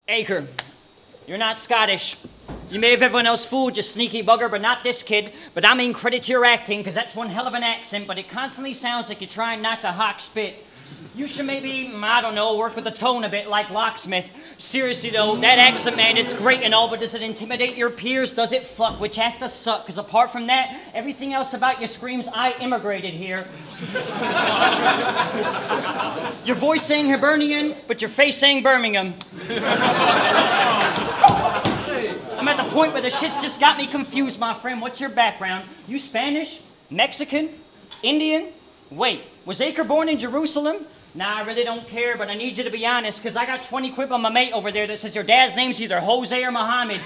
Acre, you're not Scottish. You may have everyone else fooled, you sneaky bugger, but not this kid. But I mean credit to your acting, because that's one hell of an accent, but it constantly sounds like you're trying not to hawk spit. You should maybe, I don't know, work with the tone a bit like Locksmith. Seriously though, that accent, man, it's great and all, but does it intimidate your peers? Does it fuck? Which has to suck, because apart from that, everything else about you screams, I immigrated here. Your voice saying Hibernian, but your face saying Birmingham. I'm at the point where the shit's just got me confused, my friend. What's your background? You Spanish? Mexican? Indian? Wait, was Acre born in Jerusalem? Nah, I really don't care, but I need you to be honest, because I got 20 quid on my mate over there that says your dad's name's either Jose or Muhammad.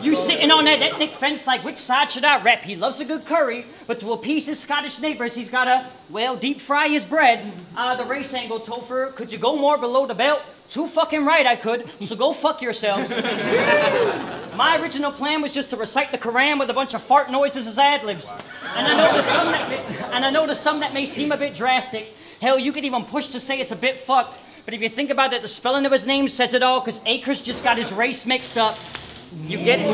You sitting on that ethnic fence like, which side should I rep? He loves a good curry, but to appease his Scottish neighbors, he's got to, well, deep fry his bread. The race angle, Tofer, could you go more below the belt? Too fucking right I could, so go fuck yourselves. My original plan was just to recite the Quran with a bunch of fart noises as ad-libs. And I know to some that may seem a bit drastic. Hell, you could even push to say it's a bit fucked. But if you think about it, the spelling of his name says it all, because Acre's just got his race mixed up. You get it?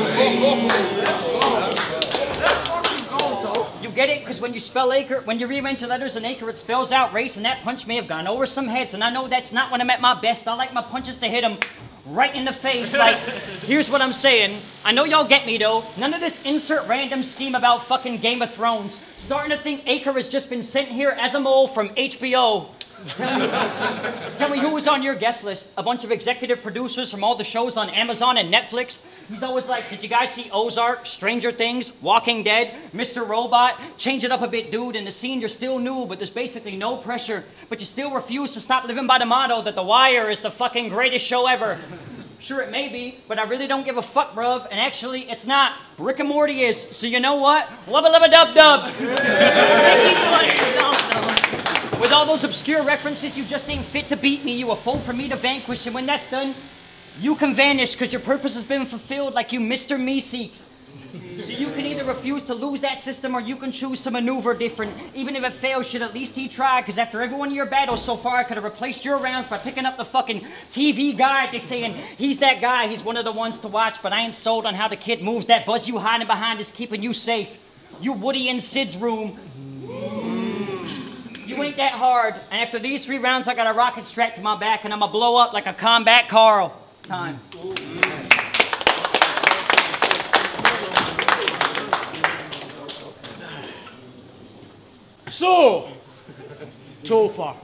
You get it? Because when you spell Acre, when you rearrange the letters in Acre, it spells out race, and that punch may have gone over some heads. And I know that's not when I'm at my best. I like my punches to hit them right in the face. Like, here's what I'm saying. I know y'all get me, though. None of this insert random scheme about fucking Game of Thrones. Starting to think Acre has just been sent here as a mole from HBO. Tell me who was on your guest list. A bunch of executive producers from all the shows on Amazon and Netflix. He's always like, did you guys see Ozark, Stranger Things, Walking Dead, Mr. Robot? Change it up a bit, dude. In the scene, you're still new, but there's basically no pressure. But you still refuse to stop living by the motto that The Wire is the fucking greatest show ever. Sure, it may be, but I really don't give a fuck, bruv. And actually, it's not. Rick and Morty is. So you know what? Wubba lubba dub dub. With all those obscure references, you just ain't fit to beat me. You a foe for me to vanquish, and when that's done, you can vanish because your purpose has been fulfilled like you Mr. Meeseeks. So you can either refuse to lose that system or you can choose to maneuver different. Even if it fails, should at least he try, because after every one of your battles so far, I could have replaced your rounds by picking up the fucking TV guide. They're saying, he's that guy, he's one of the ones to watch, but I ain't sold on how the kid moves. That buzz you hiding behind is keeping you safe. You Woody in Sid's room. You ain't that hard, and after these 3 rounds, I got a rocket strapped to my back, and I'ma blow up like a combat Carl. Time. So, Tofer,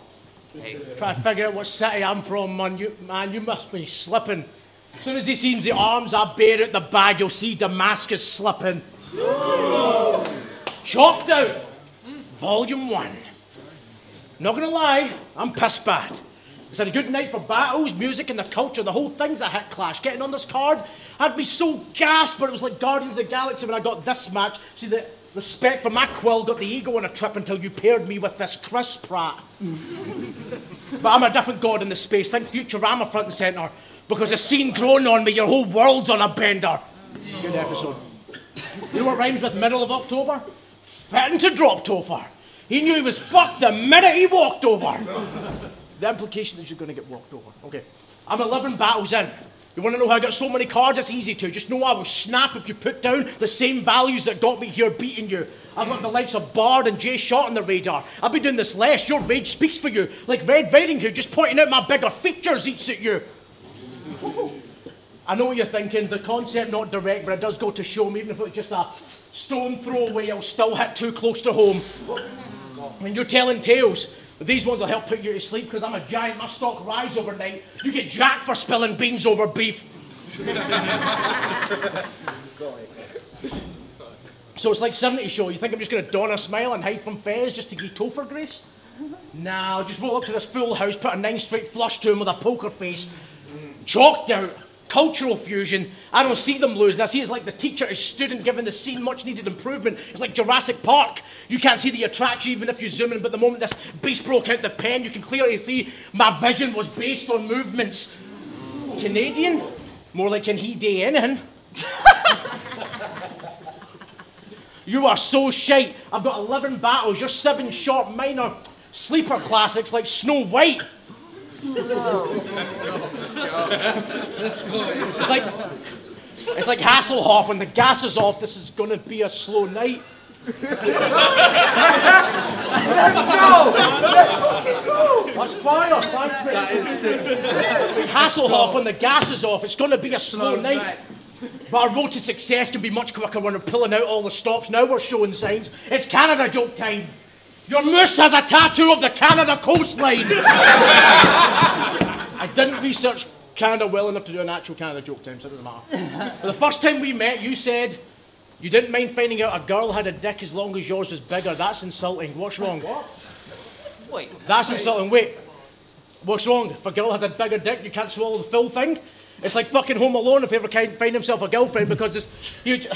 try to figure out what city I'm from, man. You must be slipping. As soon as he sees the arms I bear at the bag, you'll see Damascus slipping. Chopped Out, Volume 1. Not gonna lie, I'm piss bad. It's had a good night for battles, music and the culture, the whole thing's a hit clash. Getting on this card, I'd be so gassed, but it was like Guardians of the Galaxy when I got this match. See, the respect for my quill got the ego on a trip until you paired me with this Chris Pratt. But I'm a different god in the space. Think Futurama front and centre. Because the scene growing on me, your whole world's on a bender. Good episode. You know what rhymes with middle of October? Fitting to drop Tofer. He knew he was fucked the minute he walked over. The implication is you're going to get walked over. Okay. I'm 11 battles in. You want to know how I got so many cards? It's easy to. Just know I will snap if you put down the same values that got me here beating you. I've got the likes of Bard and Jay Shot on the radar. I've been doing this less. Your rage speaks for you. Like Red Riding Hood, just pointing out my bigger features eats at you. I know what you're thinking. The concept not direct, but it does go to show me, even if it was just a stone throw away, it'll still hit too close to home. When you're telling tales, these ones will help put you to sleep because I'm a giant, my stock rides overnight. You get jacked for spilling beans over beef. So it's like 70 show. You think I'm just going to don a smile and hide from Fez just to give Tofer grace? Nah, I'll just roll up to this full house, put a 9 straight flush to him with a poker face. Chalked out. Cultural fusion. I don't see them losing. I see it's like the teacher is student giving the scene much needed improvement. It's like Jurassic Park. You can't see the attraction even if you zoom in, but the moment this beast broke out the pen, you can clearly see my vision was based on movements. Canadian? More like, can he do anything? You are so shite. I've got 11 battles. You're 7 short. Mine are sleeper classics like Snow White. It's like Hasselhoff, when the gas is off, this is going to be a slow night. Let's go! That's fire, thanks mate. That is sick. Hasselhoff, when the gas is off, it's going to be a slow night. But our road to success can be much quicker when we're pulling out all the stops. Now we're showing signs. It's Canada joke time. Your moose has a tattoo of the Canada coastline. I didn't research Canada well enough to do an actual Canada joke time, so it doesn't matter. But the first time we met, you said you didn't mind finding out a girl had a dick as long as yours was bigger. That's insulting. What's wrong? What? Wait. That's insulting. Wait. What's wrong? If a girl has a bigger dick, you can't swallow the full thing? It's like fucking Home Alone if he ever can't find himself a girlfriend because it's huge.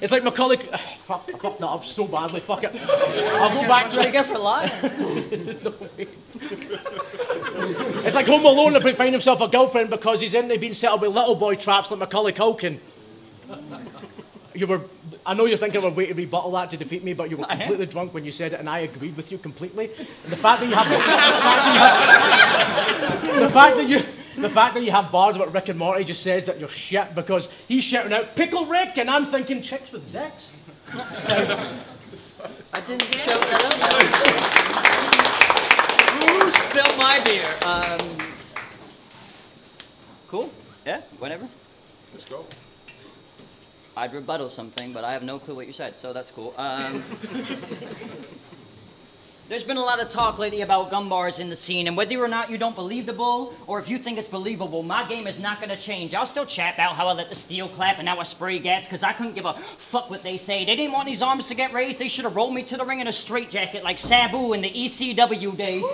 It's like Macaulay. Fuck, I fucked that up so badly. Fuck it. I'll go back to it. Get for lying. No way. It's like Home Alone if he find himself a girlfriend because he's into being set up with little boy traps like Macaulay Culkin. I know you're thinking of a way to rebuttal that to defeat me, but you were completely drunk when you said it, and I agreed with you completely. And the fact that you have bars about Rick and Morty just says that you're shit because he's shouting out Pickle Rick, and I'm thinking chicks with dicks. I didn't shout that out. Who spilled my beer? Cool. Yeah. Whatever. Let's go. I'd rebuttal something, but I have no clue what you said, so that's cool. There's been a lot of talk lately about gun bars in the scene, and whether or not you don't believe the bull, or if you think it's believable, my game is not gonna change. I'll still chat about how I let the steel clap and how I spray gats, because I couldn't give a fuck what they say. They didn't want these arms to get raised. They should have rolled me to the ring in a straitjacket like Sabu in the ECW days.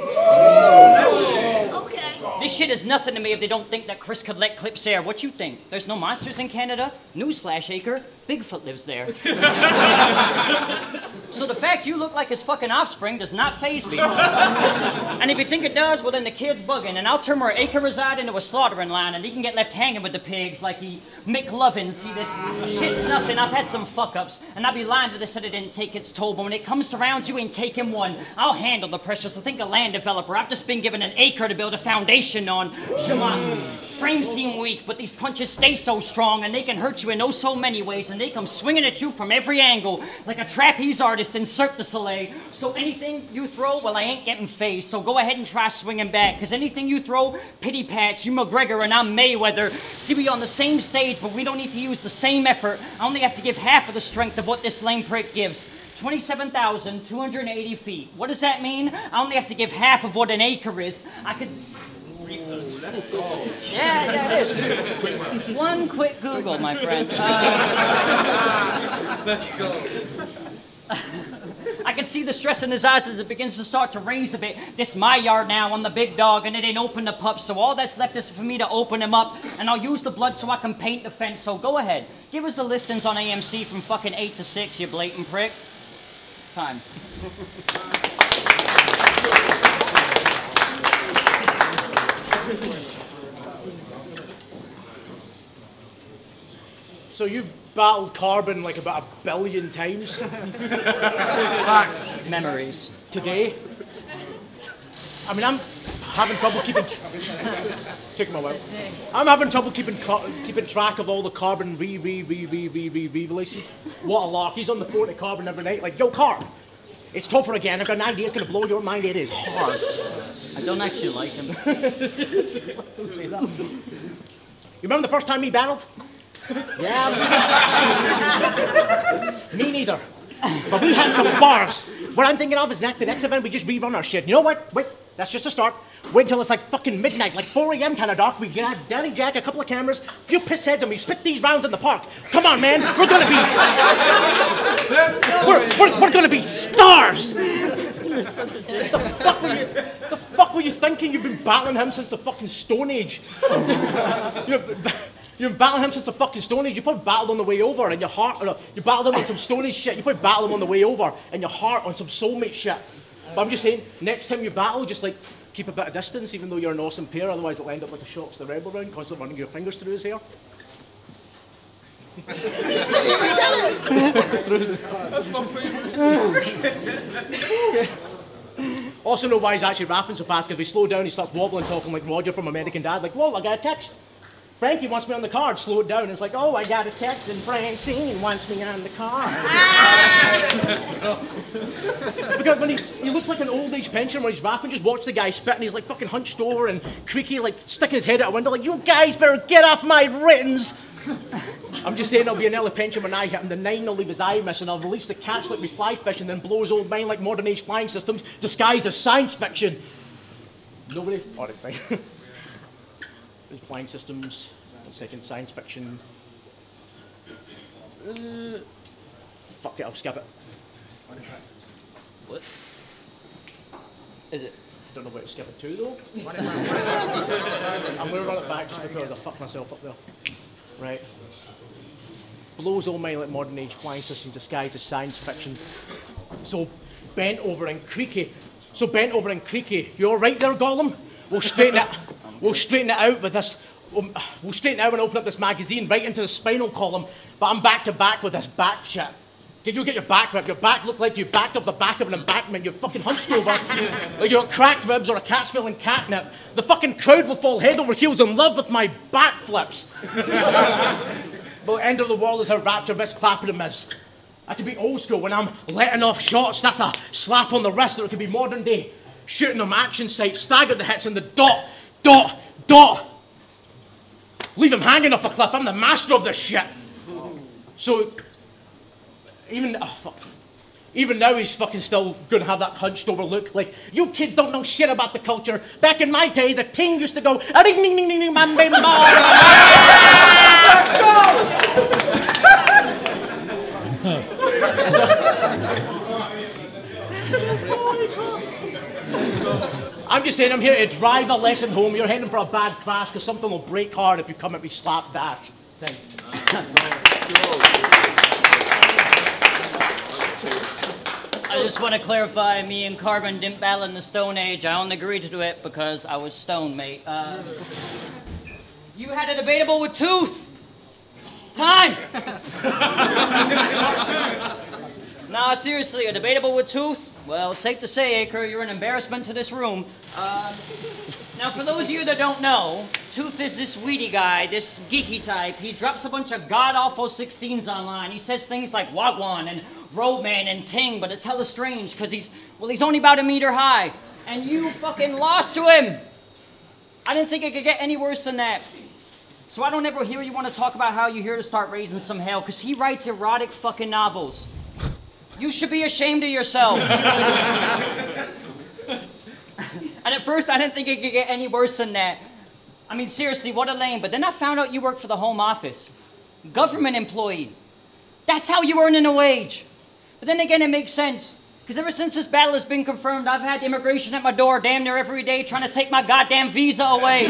Okay. This shit is nothing to me if they don't think that Chris could let clips air. What you think? There's no monsters in Canada? Newsflash, Acre. Bigfoot lives there. So the fact you look like his fucking offspring does not faze me. And if you think it does, well then the kid's bugging, and I'll turn where Acre reside into a slaughtering line, and he can get left hanging with the pigs like he McLovin. See, this shit's nothing. I've had some fuck-ups, and I'd be lying to this that it didn't take its toll, but when it comes to rounds, you ain't taking one. I'll handle the pressure, so think a land developer. I've just been given an acre to build a foundation on. Shema, frames seem weak, but these punches stay so strong, and they can hurt you in oh so many ways, and they come swinging at you from every angle, like a trapeze artist in Cirque du Soleil. So anything you throw, well, I ain't getting phased, so go ahead and try swinging back, because anything you throw, pity patch, you McGregor and I'm Mayweather. See, we on the same stage, but we don't need to use the same effort. I only have to give half of the strength of what this lame prick gives. 27,280 feet. What does that mean? I only have to give half of what an acre is. I could... Let's go. Yeah, it is. One quick Google, my friend. Let's go. I can see the stress in his eyes as it begins to start to raise a bit. This is my yard now, I'm the big dog, and it ain't open to pups, so all that's left is for me to open him up, and I'll use the blood so I can paint the fence, so go ahead. Give us the listings on AMC from fucking 8 to 6, you blatant prick. Time. So you've battled carbon like about 1 billion times Facts. Memories. today. I mean, I'm having trouble keeping... Take my while. I'm having trouble keeping track of all the carbon releases. What a lark. He's on the phone to carbon every night like, yo, Carb, it's Tofer again. I've got an idea. It's going to blow your mind. It is hard. I don't actually like him. Don't say that. You remember the first time we battled? Yeah. Me neither. But we had some bars. What I'm thinking of is next, the next event, we just rerun our shit. You know what? Wait, that's just a start. Wait until it's like fucking midnight, like 4 a.m. kind of dark. We get Danny Jack, a couple of cameras, a few piss heads, and we spit these rounds in the park. Come on, man. We're gonna be... we're gonna be stars. You're such a dick. The fuck were you thinking? You've been battling him since the fucking Stone Age. You've been battling him since the fucking Stone Age. You probably battled on the way over, and your heart... you battled him on some Stone Age shit. You probably battled him on the way over, and your heart on some soulmate shit. But I'm just saying, next time you battle, just like keep a bit of distance, even though you're an awesome pair. Otherwise, it'll end up like a Shox the Rebel round, constantly running your fingers through his hair. That's my favorite. Also know why he's actually rapping so fast, because if he slowed down, he starts wobbling, talking like Roger from American Dad, like, whoa, I got a text. Frankie wants me on the card, slow it down. It's like, oh, I got a text and Francine wants me on the card. Because when he looks like an old age pensioner when he's rapping, just watch the guy spit and he's like fucking hunched over and creaky, like sticking his head out a window like, you guys better get off my writtens. I'm just saying I'll be an early pension when I hit him. The 9 will leave his eye missing. I'll release the catch like we fly fish and then blow his old mind like modern age flying systems disguised as science fiction. Nobody? Alright, fine. Flying systems, second science fiction. Fuck it, I'll skip it. What? Is it? Don't know where to skip it to though. I'm going to run it back just because I fucked myself up there. Right. Blows all mine like modern age flying system disguised as science fiction. So bent over and creaky. You alright there, Gollum? We'll straighten it. We'll straighten it out with this. We'll straighten it out and open up this magazine right into the spinal column. But I'm back to back with this back shit. Did you get your back ripped? Your back looked like you backed up the back of an embankment. You're fucking hunched over like you got cracked ribs or a cat smelling catnip. The fucking crowd will fall head over heels in love with my backflips. But end of the world is how Rapture wrist clapping is. I could be old school when I'm letting off shots. That's a slap on the wrist, or it could be modern day. Shooting them action sights, stagger the hits, and the dot. Leave him hanging off a cliff. I'm the master of this shit. So, even now he's fucking still gonna have that hunched over look. Like, you kids don't know shit about the culture. Back in my day, the ting used to go, ding ding ding ding ding bam bam bam. I'm just saying I'm here to drive a lesson home. You're heading for a bad crash because something will break hard if you come at me slapdash. Thank you. I just want to clarify, me and Carbon didn't battle in the Stone Age. I only agreed to do it because I was stoned, mate. You had a debatable with Tooth. Time! Nah, seriously, a debatable with Tooth? Well, safe to say, Acre, you're an embarrassment to this room. Now, for those of you that don't know, Tooth is this weedy guy, this geeky type. He drops a bunch of god-awful 16s online. He says things like Wagwan and Roadman and Ting, but it's hella strange, because he's only about a meter high. And you fucking lost to him! I didn't think it could get any worse than that. So I don't ever hear you want to talk about how you're here to start raising some hell, because he writes erotic fucking novels. You should be ashamed of yourself. And at first, I didn't think it could get any worse than that. I mean, seriously, what a lame. But then I found out you worked for the Home Office. Government employee. That's how you earn a wage. But then again, it makes sense. Because ever since this battle has been confirmed, I've had immigration at my door damn near every day trying to take my goddamn visa away.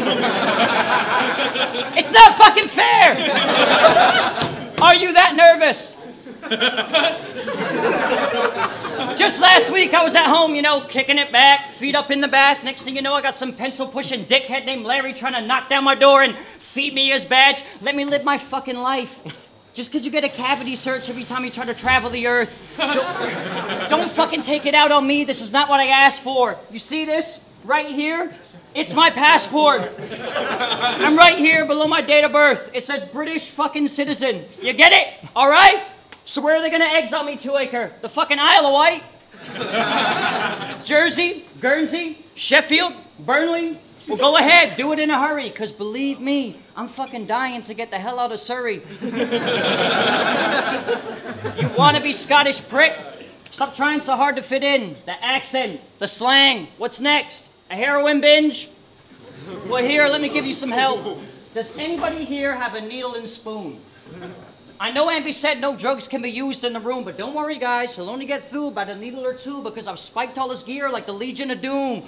It's not fucking fair! Are you that nervous? Just last week, I was at home, you know, kicking it back, feet up in the bath. Next thing you know, I got some pencil-pushing dickhead named Larry trying to knock down my door and feed me his badge. Let me live my fucking life. Just because you get a cavity search every time you try to travel the earth. Don't fucking take it out on me. This is not what I asked for. You see this? Right here? It's my passport. I'm right here below my date of birth. It says British fucking citizen. You get it? All right? So where are they going to exile me to, Acre? The fucking Isle of Wight? Jersey? Guernsey? Sheffield? Burnley? Well, go ahead. Do it in a hurry, because believe me, I'm fucking dying to get the hell out of Surrey. You want to be Scottish prick? Stop trying so hard to fit in. The accent, the slang. What's next? A heroin binge? Well, here, let me give you some help. Does anybody here have a needle and spoon? I know Ambi said no drugs can be used in the room, but don't worry, guys. He'll only get through about a needle or two because I've spiked all his gear like the Legion of Doom.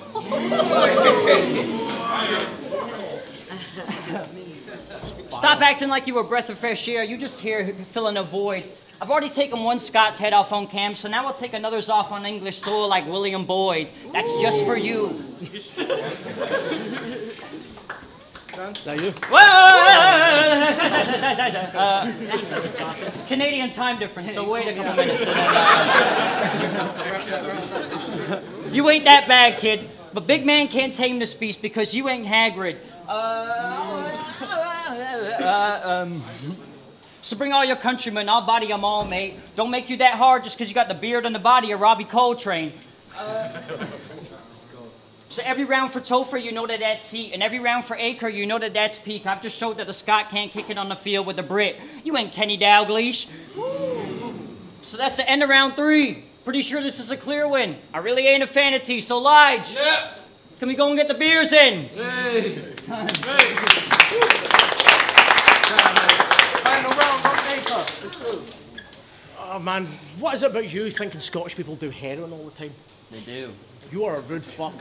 Stop acting like you were a breath of fresh air. You just here filling a void. I've already taken one Scott's head off on cam, so now I'll take another's off on English soil like William Boyd. That's just for you. That you? It's Canadian time difference, so wait a couple minutes. You ain't that bad, kid. But big man can't tame this beast because you ain't Hagrid. So bring all your countrymen, I'll body them all, mate. Don't make you that hard just because you got the beard and the body of Robbie Coltrane. So every round for Tofer, you know that that's heat. And every round for Acre, you know that that's peak. I've just showed that a Scot can't kick it on the field with a Brit. You ain't Kenny Dalglish. So that's the end of round 3. Pretty sure this is a clear win. I really ain't a fan of tea, so Lige. Yeah. Can we go and get the beers in? Hey. Final round on Acre. Let's go. Oh man, what is it about you thinking Scottish people do heroin all the time? They do. You are a rude fuck.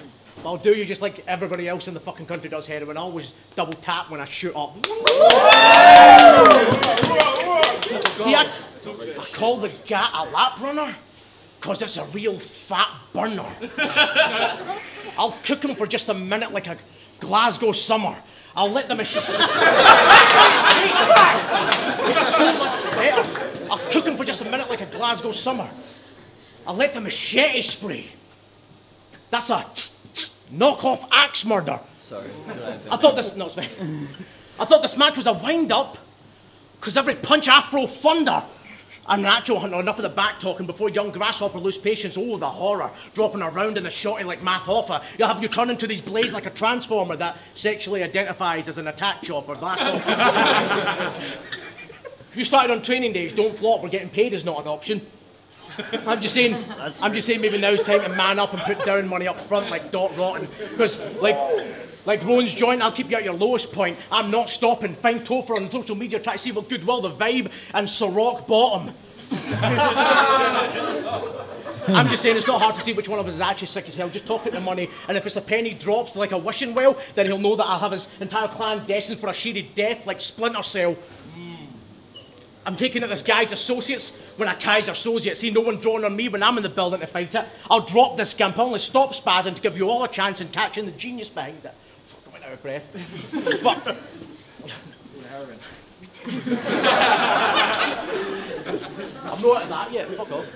I'll do you just like everybody else in the fucking country does heroin. I always double tap when I shoot up. See, I call the gat a lap runner because it's a real fat burner. I'll cook him for just a minute like a Glasgow summer. I'll let the machine... It's so much better. I'll cook him for just a minute like a Glasgow summer. I'll let the machete spray. That's a knockoff axe murder. Sorry. I thought this... No, it's fine. I thought this match was a wind-up because every punch Afro thunder. And Nacho, enough of the back talking before young grasshopper lose patience. Oh, the horror. Dropping around in the shotty like Math Hoffa. You'll have you turn into these blades like a transformer that sexually identifies as an attack chopper. Blast off. You started on training days, don't flop, we're getting paid is not an option. I'm just saying maybe now's time to man up and put down money up front like Dot Rotten. Because like Rowan's joint, I'll keep you at your lowest point. I'm not stopping. Find Tofer on social media, try to see what Goodwill, the Vibe, and Rock Bottom. I'm just saying it's not hard to see which one of us is actually sick as hell. Just talk at the money, and if it's a penny drops like a wishing well, then he'll know that I'll have his entire clan destined for a shaded death like Splinter Cell. I'm taking out this guy's associates when a Kaiser associate. See no one drawing on me when I'm in the building to fight it. I'll drop this gimp. I'll only stop spazzing to give you all a chance in catching the genius behind it. Fuck, I went out of breath. Fuck. I'm not at that yet. Fuck off.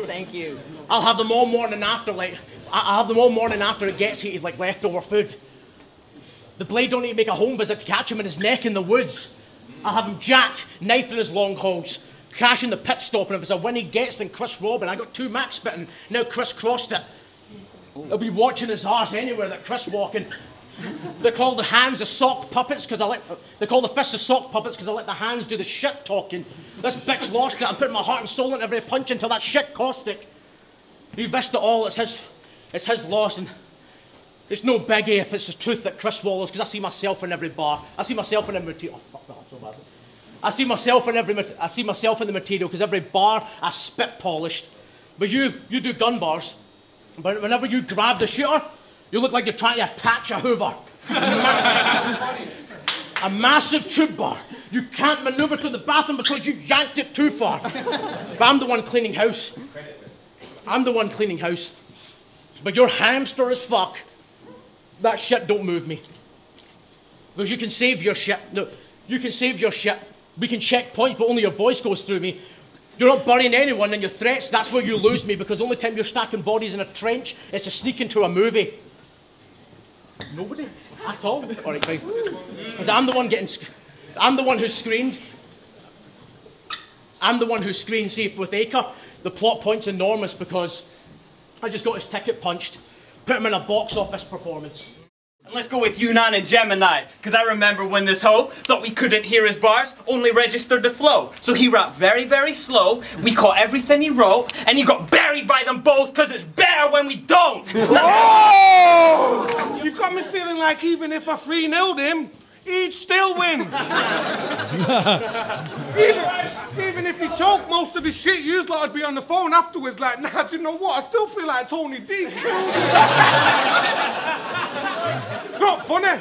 Thank you. I'll have them all morning after, I'll have them all morning after it gets heated like leftover food. The blade don't need to make a home visit to catch him in his neck in the woods. I'll have him jacked, knife in his long hauls, crashing the pit stop, and if it's a win he gets, then Chris Robin. I got 2 max spitting, now Chris crossed it. He'll be watching his arse anywhere that Chris walking. They call the hands the sock puppets because they call the fists the sock puppets because I let the hands do the shit talking. This bitch lost it. I'm putting my heart and soul into every punch until that shit caustic. He risked it all. It's his loss, and it's no biggie if it's the truth that Chris swallows, because I see myself in every bar. I see myself in every material. Oh, fuck that, so bad. I see myself in the material, because every bar I spit polished. But you do gun bars. But whenever you grab the shooter, you look like you're trying to attach a hoover. A massive tube bar. You can't maneuver through the bathroom because you yanked it too far. But I'm the one cleaning house. I'm the one cleaning house. But you're hamster as fuck. That shit don't move me. Because you can save your shit. No, you can save your shit. We can check points, but only your voice goes through me. You're not burying anyone in your threats. That's where you lose me, because the only time you're stacking bodies in a trench is to sneak into a movie. Nobody at all. All right, fine. Because I'm the one who screened. I'm the one who screened. See, with Acre, the plot point's enormous because I just got his ticket punched. Put him in a box office performance. And let's go with Yunnan and Gemini, because I remember when this hoe thought we couldn't hear his bars, only registered the flow. So he rapped very, very slow, we caught everything he wrote, and he got buried by them both, because it's better when we don't! Oh! You've got me feeling like even if I 3-0'd him, he'd still win. even if he choked most of his shit, you's like I'd be on the phone afterwards like, nah, do you know what? I still feel like Tony D. It's not funny.